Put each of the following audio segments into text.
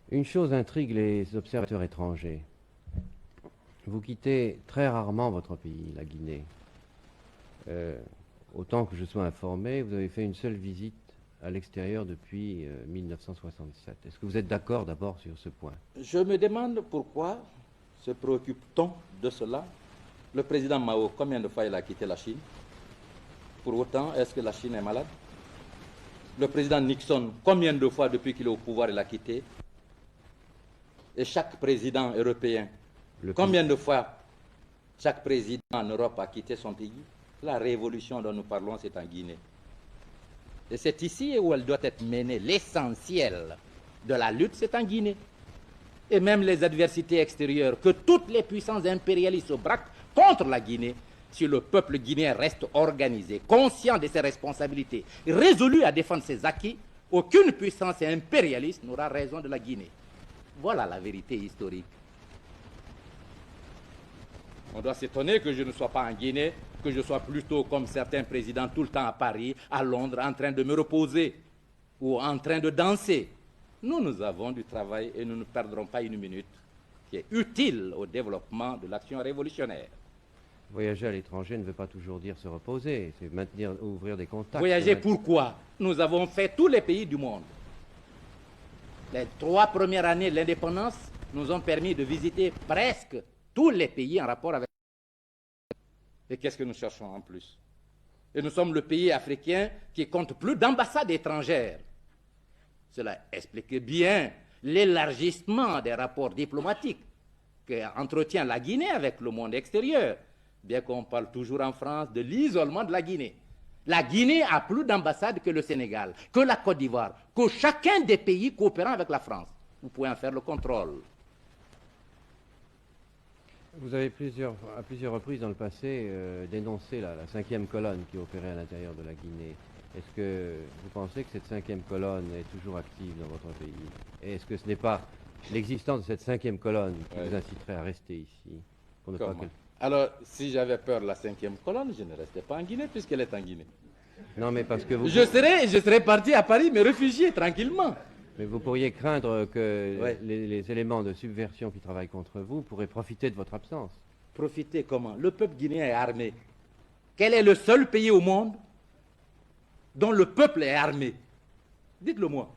Une chose intrigue les observateurs étrangers. Vous quittez très rarement votre pays, la Guinée. Euh, Autant que je sois informé, vous avez fait une seule visite à l'extérieur depuis 1967. Est-ce que vous êtes d'accord d'abord sur ce point? Je me demande pourquoi se préoccupe-t-on de cela. Le président Mao, combien de fois il a quitté la Chine? Pour autant, est-ce que la Chine est malade? Le président Nixon, combien de fois depuis qu'il est au pouvoir il a quitté? Et chaque président européen, combien de fois chaque président en Europe a quitté son pays? La révolution dont nous parlons, c'est en Guinée. Et c'est ici où elle doit être menée. L'essentiel de la lutte, c'est en Guinée. Et même les adversités extérieures, que toutes les puissances impérialistes se braquent contre la Guinée, si le peuple guinéen reste organisé, conscient de ses responsabilités, résolu à défendre ses acquis, aucune puissance impérialiste n'aura raison de la Guinée. Voilà la vérité historique. On doit s'étonner que je ne sois pas en Guinée, que je sois plutôt comme certains présidents tout le temps à Paris, à Londres, en train de me reposer ou en train de danser. Nous avons du travail et nous ne perdrons pas une minute qui est utile au développement de l'action révolutionnaire. Voyager à l'étranger ne veut pas toujours dire se reposer, c'est maintenir, ouvrir des contacts. Voyager pourquoi? Nous avons fait tous les pays du monde. Les 3 premières années de l'indépendance nous ont permis de visiter presque tous les pays en rapport avec... Et qu'est-ce que nous cherchons en plus? Et nous sommes le pays africain qui compte plus d'ambassades étrangères. Cela explique bien l'élargissement des rapports diplomatiques qu'entretient la Guinée avec le monde extérieur, bien qu'on parle toujours en France de l'isolement de la Guinée. La Guinée a plus d'ambassades que le Sénégal, que la Côte d'Ivoire, que chacun des pays coopérant avec la France. Vous pouvez en faire le contrôle. Vous avez à plusieurs reprises dans le passé dénoncé la 5e colonne qui opérait à l'intérieur de la Guinée. Est-ce que vous pensez que cette 5e colonne est toujours active dans votre pays? Et est-ce que ce n'est pas l'existence de cette 5e colonne qui vous inciterait à rester ici pour ne pas que... Alors, si j'avais peur de la 5e colonne, je ne restais pas en Guinée puisqu'elle est en Guinée. Non, mais parce que vous... Je serais parti à Paris me réfugier tranquillement. Mais vous pourriez craindre que les éléments de subversion qui travaillent contre vous pourraient profiter de votre absence. Profiter comment? Le peuple guinéen est armé. Quel est le seul pays au monde dont le peuple est armé? Dites-le moi.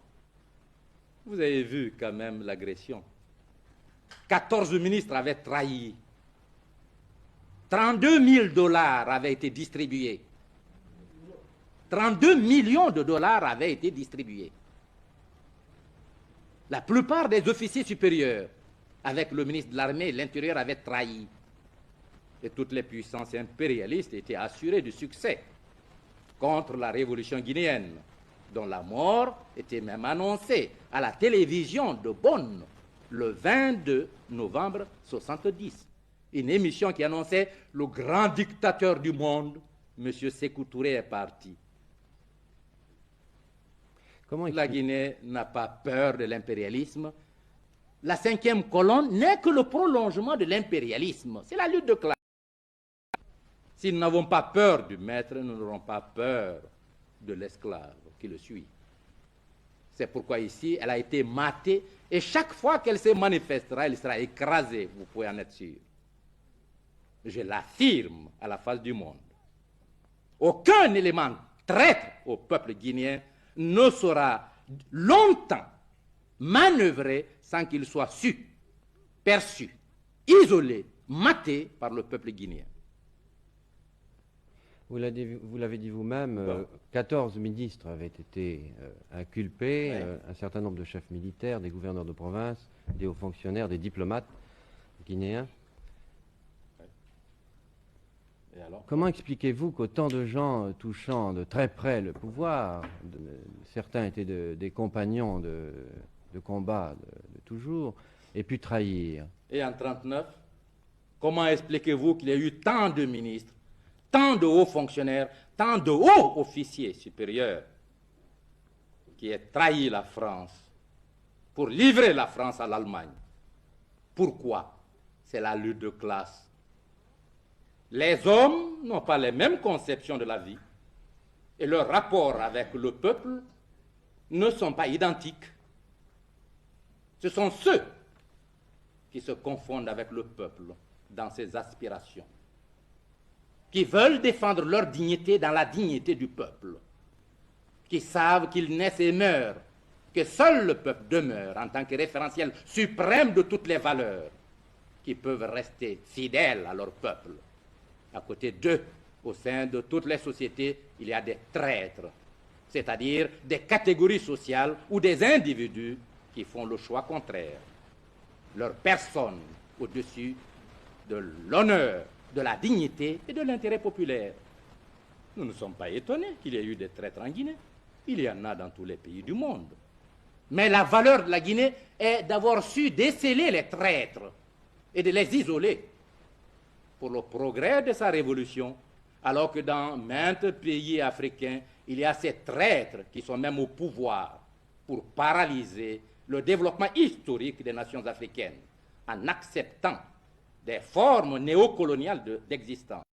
Vous avez vu quand même l'agression. 14 ministres avaient trahi. 32 000 dollars avaient été distribués. 32 millions de dollars avaient été distribués. La plupart des officiers supérieurs, avec le ministre de l'Armée et de l'Intérieur, avaient trahi. Et toutes les puissances impérialistes étaient assurées du succès contre la révolution guinéenne, dont la mort était même annoncée à la télévision de Bonn le 22 novembre 1970. Une émission qui annonçait le grand dictateur du monde, M. Sékou Touré, est parti. La Guinée n'a pas peur de l'impérialisme. La 5e colonne n'est que le prolongement de l'impérialisme. C'est la lutte de classe. Si nous n'avons pas peur du maître, nous n'aurons pas peur de l'esclave qui le suit. C'est pourquoi ici, elle a été matée et chaque fois qu'elle se manifestera, elle sera écrasée, vous pouvez en être sûr. Je l'affirme à la face du monde. Aucun élément traître au peuple guinéen ne sera longtemps manœuvré sans qu'il soit su, perçu, isolé, maté par le peuple guinéen. Vous l'avez dit vous-même, 14 ministres avaient été inculpés, un certain nombre de chefs militaires, des gouverneurs de province, des hauts fonctionnaires, des diplomates guinéens. Et alors? Comment expliquez-vous qu'autant de gens touchant de très près le pouvoir, certains étaient des compagnons de combat de toujours, aient pu trahir? Et en 1939, comment expliquez-vous qu'il y a eu tant de ministres, tant de hauts fonctionnaires, tant de hauts officiers supérieurs qui aient trahi la France pour livrer la France à l'Allemagne? Pourquoi? C'est la lutte de classe. Les hommes n'ont pas les mêmes conceptions de la vie et leurs rapports avec le peuple ne sont pas identiques. Ce sont ceux qui se confondent avec le peuple dans ses aspirations, qui veulent défendre leur dignité dans la dignité du peuple, qui savent qu'ils naissent et meurent, que seul le peuple demeure en tant que référentiel suprême de toutes les valeurs, qui peuvent rester fidèles à leur peuple. À côté d'eux, au sein de toutes les sociétés, il y a des traîtres, c'est-à-dire des catégories sociales ou des individus qui font le choix contraire. Leur personne au-dessus de l'honneur, de la dignité et de l'intérêt populaire. Nous ne sommes pas étonnés qu'il y ait eu des traîtres en Guinée. Il y en a dans tous les pays du monde. Mais la valeur de la Guinée est d'avoir su déceler les traîtres et de les isoler pour le progrès de sa révolution, alors que dans maints pays africains, il y a ces traîtres qui sont même au pouvoir pour paralyser le développement historique des nations africaines en acceptant des formes néocoloniales d'existence.